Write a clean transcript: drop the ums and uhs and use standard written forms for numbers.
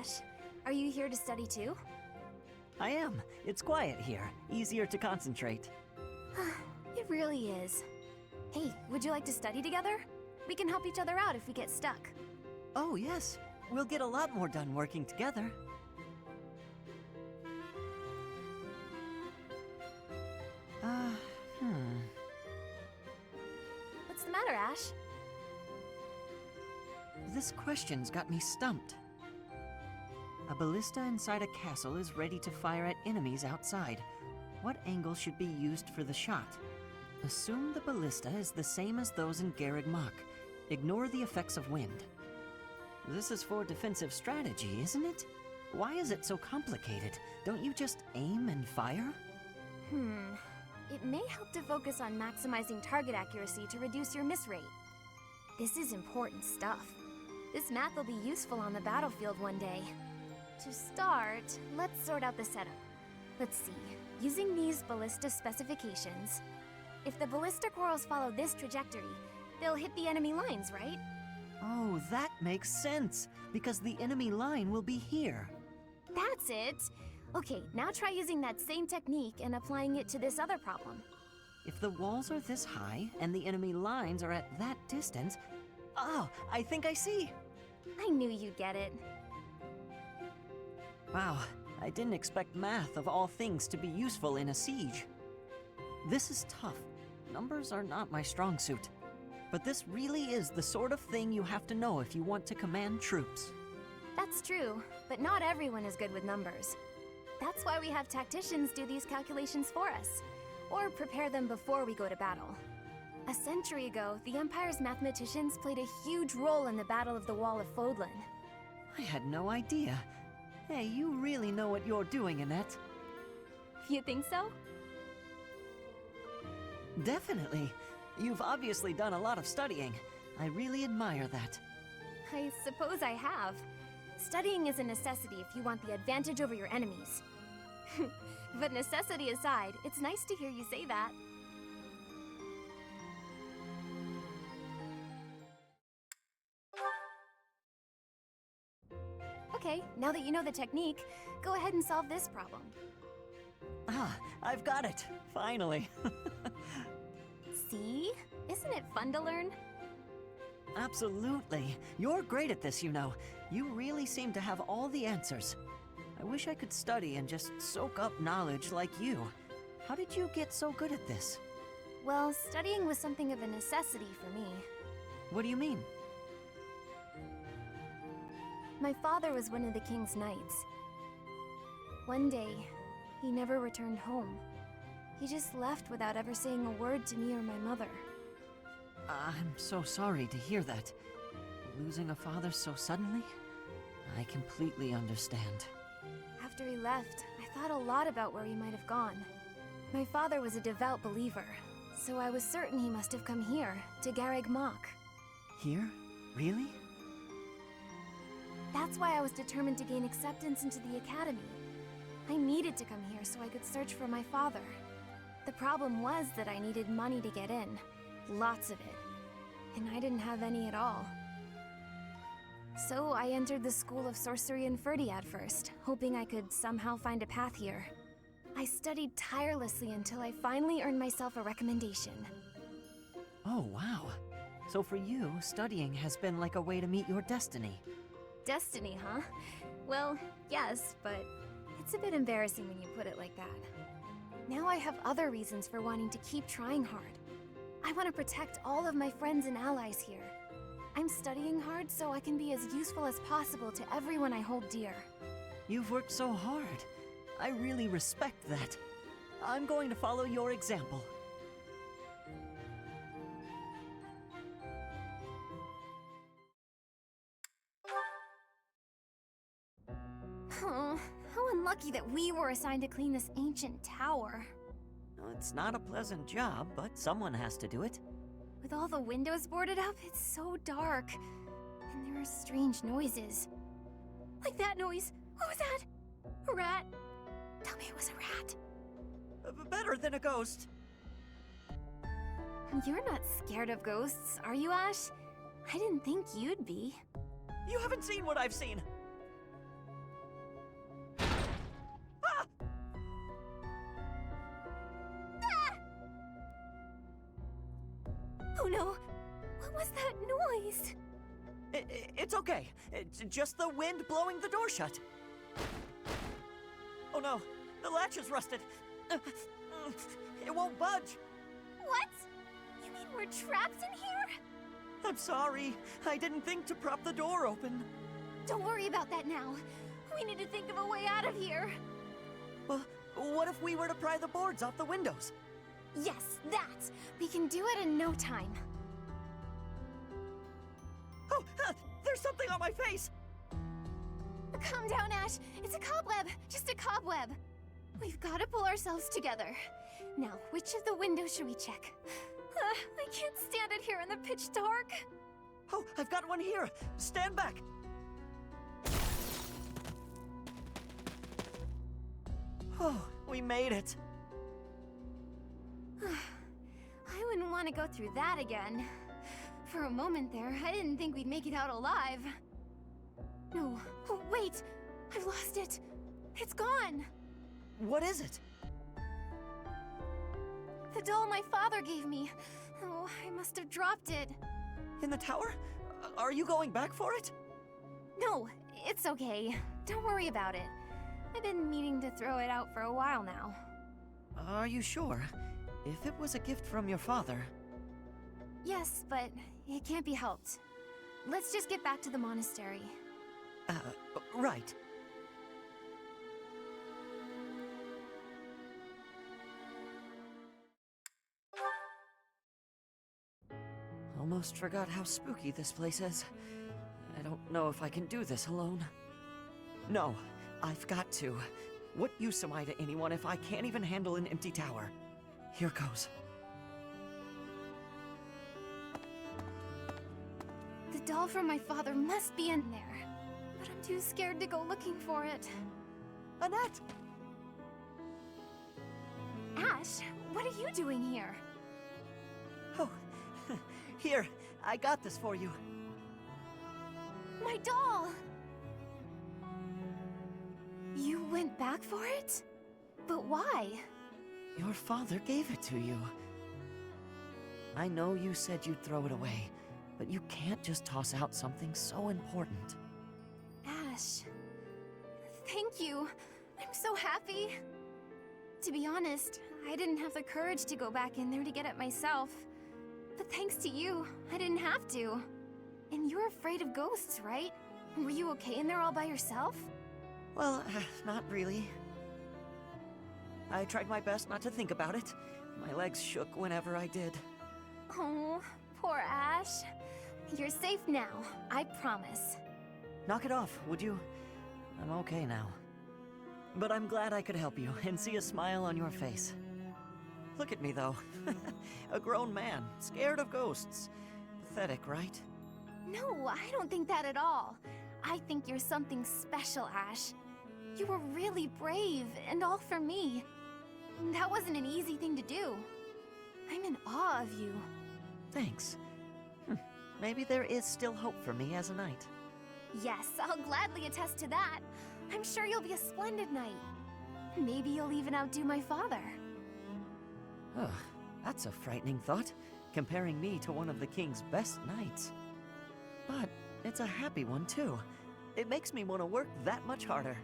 Ash. Are you here to study too? I am. It's quiet here. Easier to concentrate. It really is. Hey, would you like to study together? We can help each other out if we get stuck. Oh, yes. We'll get a lot more done working together. What's the matter, Ash? This question's got me stumped. A ballista inside a castle is ready to fire at enemies outside. What angle should be used for the shot? Assume the ballista is the same as those in Également. Ignore the effects of wind. This is for defensive strategy, isn't it? Why is it so complicated? Don't you just aim and fire? It may help to focus on maximizing target accuracy to reduce your miss rate. This is important stuff. This math will be useful on the battlefield one day. To start, let's sort out the setup. Let's see, using these ballista specifications, if the ballista corals follow this trajectory, they'll hit the enemy lines, right? Oh, that makes sense, because the enemy line will be here. That's it! Okay, now try using that same technique and applying it to this other problem. If the walls are this high and the enemy lines are at that distance... Oh, I think I see! I knew you'd get it. Wow, I didn't expect math of all things to be useful in a siege. This is tough. Numbers are not my strong suit. But this really is the sort of thing you have to know if you want to command troops. That's true, but not everyone is good with numbers. That's why we have tacticians do these calculations for us, or prepare them before we go to battle. A century ago, the Empire's mathematicians played a huge role in the Battle of the Wall of Fodlan. I had no idea. Hey, you really know what you're doing, Annette. You think so? Definitely. You've obviously done a lot of studying. I really admire that. I suppose I have. Studying is a necessity if you want the advantage over your enemies. But necessity aside, it's nice to hear you say that. Okay, now that you know the technique, go ahead and solve this problem. Ah, I've got it. Finally. See? Isn't it fun to learn? Absolutely. You're great at this, you know. You really seem to have all the answers. I wish I could study and just soak up knowledge like you. How did you get so good at this? Well, studying was something of a necessity for me. What do you mean? My father was one of the king's knights. One day, he never returned home. He just left without ever saying a word to me or my mother. I'm so sorry to hear that. Losing a father so suddenly? I completely understand. After he left, I thought a lot about where he might have gone. My father was a devout believer, so I was certain he must have come here, to Également. Here? Really? That's why I was determined to gain acceptance into the academy. I needed to come here so I could search for my father. The problem was that I needed money to get in. Lots of it. And I didn't have any at all. So I entered the School of Sorcery and Ferdiad first, hoping I could somehow find a path here. I studied tirelessly until I finally earned myself a recommendation. Oh, wow. So for you, studying has been like a way to meet your destiny. Destiny, huh? Well, yes, but it's a bit embarrassing when you put it like that. Now I have other reasons for wanting to keep trying hard. I want to protect all of my friends and allies here. I'm studying hard so I can be as useful as possible to everyone I hold dear. You've worked so hard. I really respect that. I'm going to follow your example. Oh, how unlucky that we were assigned to clean this ancient tower. It's not a pleasant job, but someone has to do it. With all the windows boarded up, it's so dark. And there are strange noises. Like that noise. What was that? A rat? Tell me it was a rat. Better than a ghost. You're not scared of ghosts, are you, Ash? I didn't think you'd be. You haven't seen what I've seen. that noise? It's okay. It's just the wind blowing the door shut. Oh no, the latch is rusted. It won't budge. What? You mean we're trapped in here? I'm sorry. I didn't think to prop the door open. Don't worry about that now. We need to think of a way out of here. Well, what if we were to pry the boards off the windows? Yes, that! We can do it in no time. Oh, there's something on my face! Calm down, Ash. It's a cobweb. Just a cobweb. We've got to pull ourselves together. Now, which of the windows should we check? I can't stand it here in the pitch dark. Oh, I've got one here. Stand back. Oh, we made it. I wouldn't want to go through that again. For a moment there, I didn't think we'd make it out alive. No, oh, wait! I've lost it! It's gone! What is it? The doll my father gave me. Oh, I must have dropped it. In the tower? Are you going back for it? No, it's okay. Don't worry about it. I've been meaning to throw it out for a while now. Are you sure? If it was a gift from your father... Yes, but it can't be helped. Let's just get back to the monastery. Right. Almost forgot how spooky this place is. I don't know if I can do this alone. No, I've got to. What use am I to anyone if I can't even handle an empty tower? Here goes. The doll from my father must be in there. But I'm too scared to go looking for it. Annette! Ash, what are you doing here? Oh, here, I got this for you. My doll! You went back for it? But why? Your father gave it to you. I know you said you'd throw it away, but you can't just toss out something so important. Ash, thank you. I'm so happy. To be honest, I didn't have the courage to go back in there to get it myself. But thanks to you, I didn't have to. And you're afraid of ghosts, right? Were you okay in there all by yourself? Well, not really. I tried my best not to think about it. My legs shook whenever I did. Oh, poor Ash. You're safe now, I promise. Knock it off, would you? I'm okay now. But I'm glad I could help you and see a smile on your face. Look at me, though. A grown man, scared of ghosts. Pathetic, right? No, I don't think that at all. I think you're something special, Ash. You were really brave, and all for me. That wasn't an easy thing to do. I'm in awe of you. Thanks. Maybe there is still hope for me as a knight. Yes, I'll gladly attest to that. I'm sure you'll be a splendid knight. Maybe you'll even outdo my father. Ugh, that's a frightening thought, comparing me to one of the king's best knights. But it's a happy one, too. It makes me want to work that much harder.